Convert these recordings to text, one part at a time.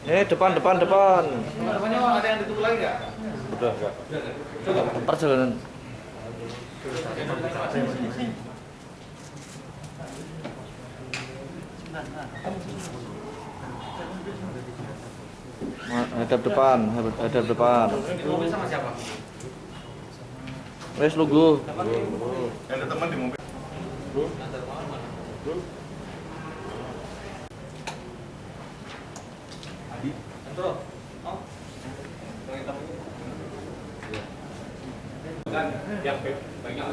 Depan, depan, depan. Depannya ada yang ditutup lagi nggak? Udah, enggak. Perjalanan. Hadap depan, hadap depan. Di mobil sama siapa? Wes lugu. Ada teman di mobil.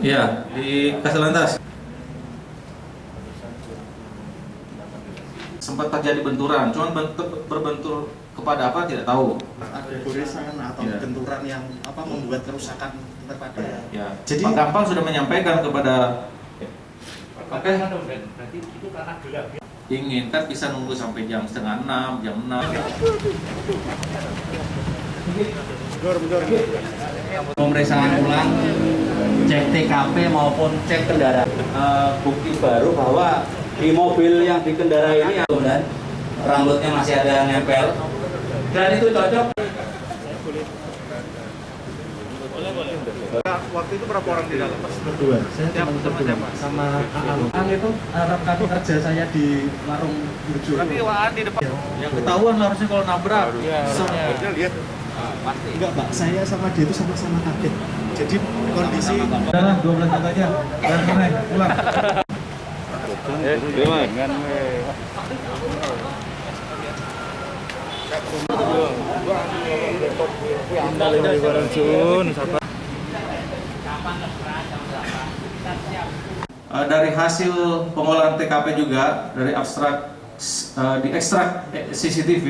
Iya, di Kasal Lantas. Sempat terjadi benturan, cuman berbentur kepada apa tidak tahu. Ada goresan atau Ya. benturan yang membuat kerusakan kepada. Ya, Jadi Pak Gampang sudah menyampaikan kepada Oke. Berarti itu karena gelap. Ingin kan bisa nunggu sampai jam setengah 6, jam 6. Pemeriksaan ulang, cek TKP maupun cek kendaraan. Bukti baru bahwa di mobil yang dikendarai ini dan rambutnya masih ada yang nempel dan itu cocok. Waktu itu berapa orang di dalam? berdua, saya cuma berdua sama Ang itu rekan kerja saya di warung Burjo. Tapi Waan di depan. Yang ketahuan harusnya kalau nabrak. Lihat. Enggak Pak, saya sama dia itu sama-sama kaget. Jadi kondisi Udah 12 juta aja. Dan pulang. Dengan Dari hasil pengolahan TKP juga dari diekstrak CCTV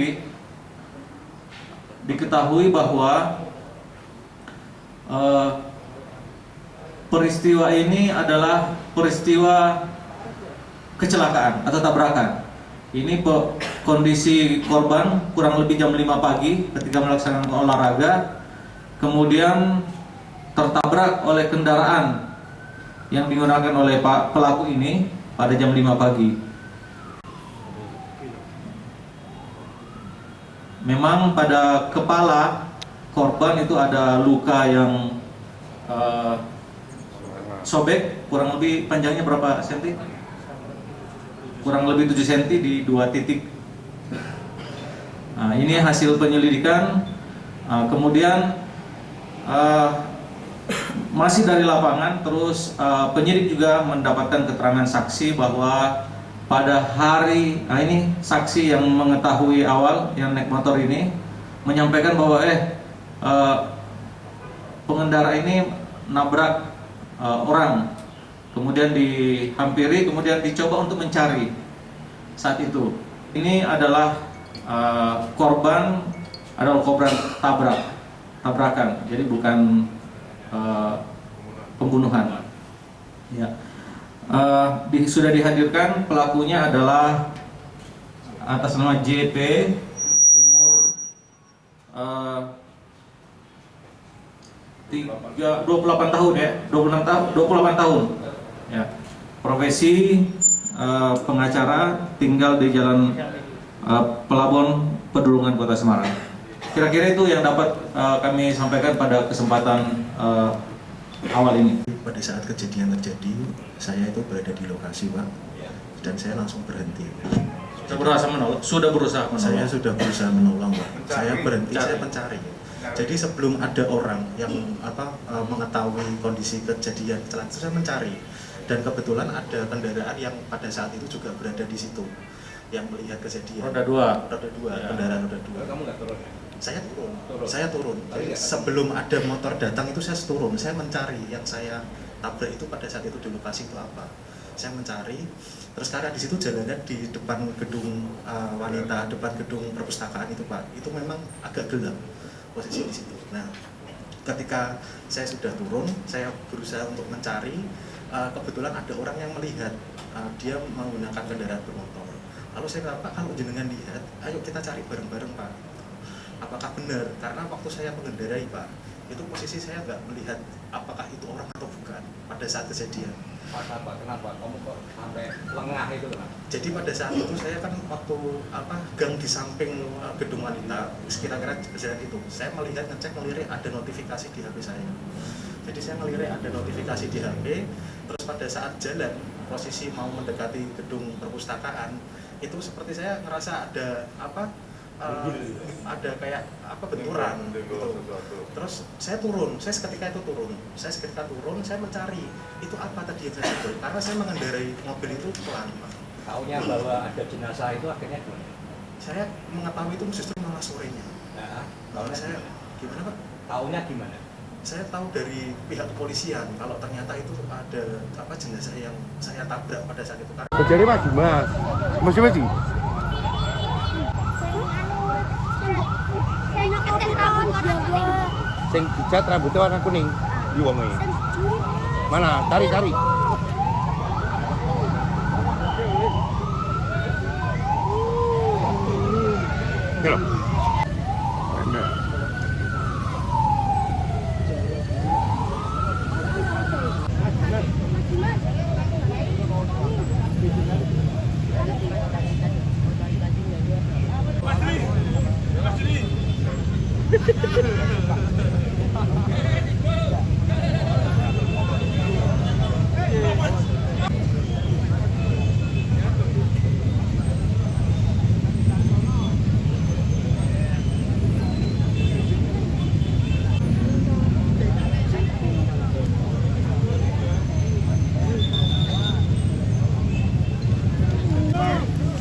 diketahui bahwa peristiwa ini adalah peristiwa kecelakaan atau tabrakan. Ini kondisi korban kurang lebih jam 5 pagi ketika melaksanakan olahraga, kemudian tertabrak oleh kendaraan yang digunakan oleh pelaku ini pada jam 5 pagi. Memang pada kepala korban itu ada luka yang sobek, kurang lebih panjangnya berapa senti? Kurang lebih 7 cm di 2 titik. Nah, ini hasil penyelidikan. Kemudian masih dari lapangan, terus penyidik juga mendapatkan keterangan saksi bahwa pada hari, nah ini saksi yang mengetahui awal yang naik motor ini menyampaikan bahwa pengendara ini nabrak orang, kemudian dihampiri, kemudian dicoba untuk mencari saat itu. Ini adalah korban tabrakan, jadi bukan pembunuhan. Ya. Sudah dihadirkan, pelakunya adalah atas nama JP, umur 28 tahun ya, 28 tahun. Ya. Profesi pengacara, tinggal di Jalan Pelabuhan Pedulungan, Kota Semarang. Kira-kira itu yang dapat kami sampaikan pada kesempatan awal ini. pada saat kejadian terjadi, saya itu berada di lokasi Pak, dan saya langsung berhenti. Sudah berusaha menolong. Saya sudah berusaha menolong Pak. Saya berhenti, saya mencari. Jadi sebelum ada orang yang mengetahui kondisi kejadian kecelakaan, saya mencari. Dan kebetulan ada kendaraan yang pada saat itu juga berada di situ, yang melihat kejadian. Roda 2. Roda 2, Ya. kendaraan roda 2. Kamu nggak turun ya? Saya turun. Jadi sebelum ada motor datang itu saya turun. Saya mencari yang saya tabrak itu pada saat itu di lokasi itu apa. Saya mencari. Terus karena di situ jalannya di depan gedung wanita, depan gedung perpustakaan itu Pak. Itu memang agak gelap posisi di situ. Nah, ketika saya sudah turun, saya berusaha untuk mencari. Kebetulan ada orang yang melihat dia menggunakan kendaraan bermotor. Lalu saya bilang, Pak, kalau jenengan lihat, ayo kita cari bareng-bareng Pak. Apakah benar? Karena waktu saya mengendarai Pak, itu posisi saya nggak melihat apakah itu orang atau bukan pada saat kejadian. Pas apa? Kenapa? Kamu kok sampai lengah itu kan? Jadi pada saat itu saya kan waktu gang di samping gedung wanita kira-kira jalan itu, saya melihat ngelirik ada notifikasi di HP saya. Jadi saya ngelirik ada notifikasi di HP. Terus pada saat jalan posisi mau mendekati gedung perpustakaan itu seperti saya ngerasa ada ada kayak benturan gitu. Terus saya seketika itu turun, saya mencari itu apa tadi yang saya sebut, karena saya mengendarai mobil itu pelan. Taunya bahwa ada jenazah itu akhirnya gimana? Saya mengetahui itu justru malah sorenya. Nah, Kalau saya gimana Pak? taunya gimana? Saya tahu dari pihak kepolisian kalau ternyata itu ada jenazah yang saya tabrak pada saat itu. Jadi Mas, masih. Sing dicat rambutnya warna kuning. Iki wonge. Mana? Cari. Ini loh.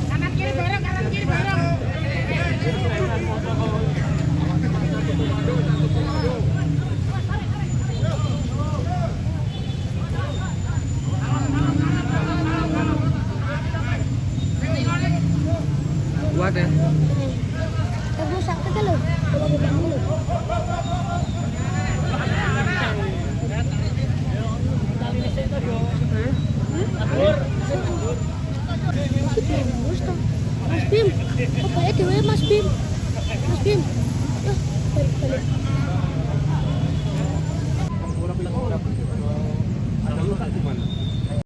Kanan kiri bareng. Kuat ya? Rusak ke loh.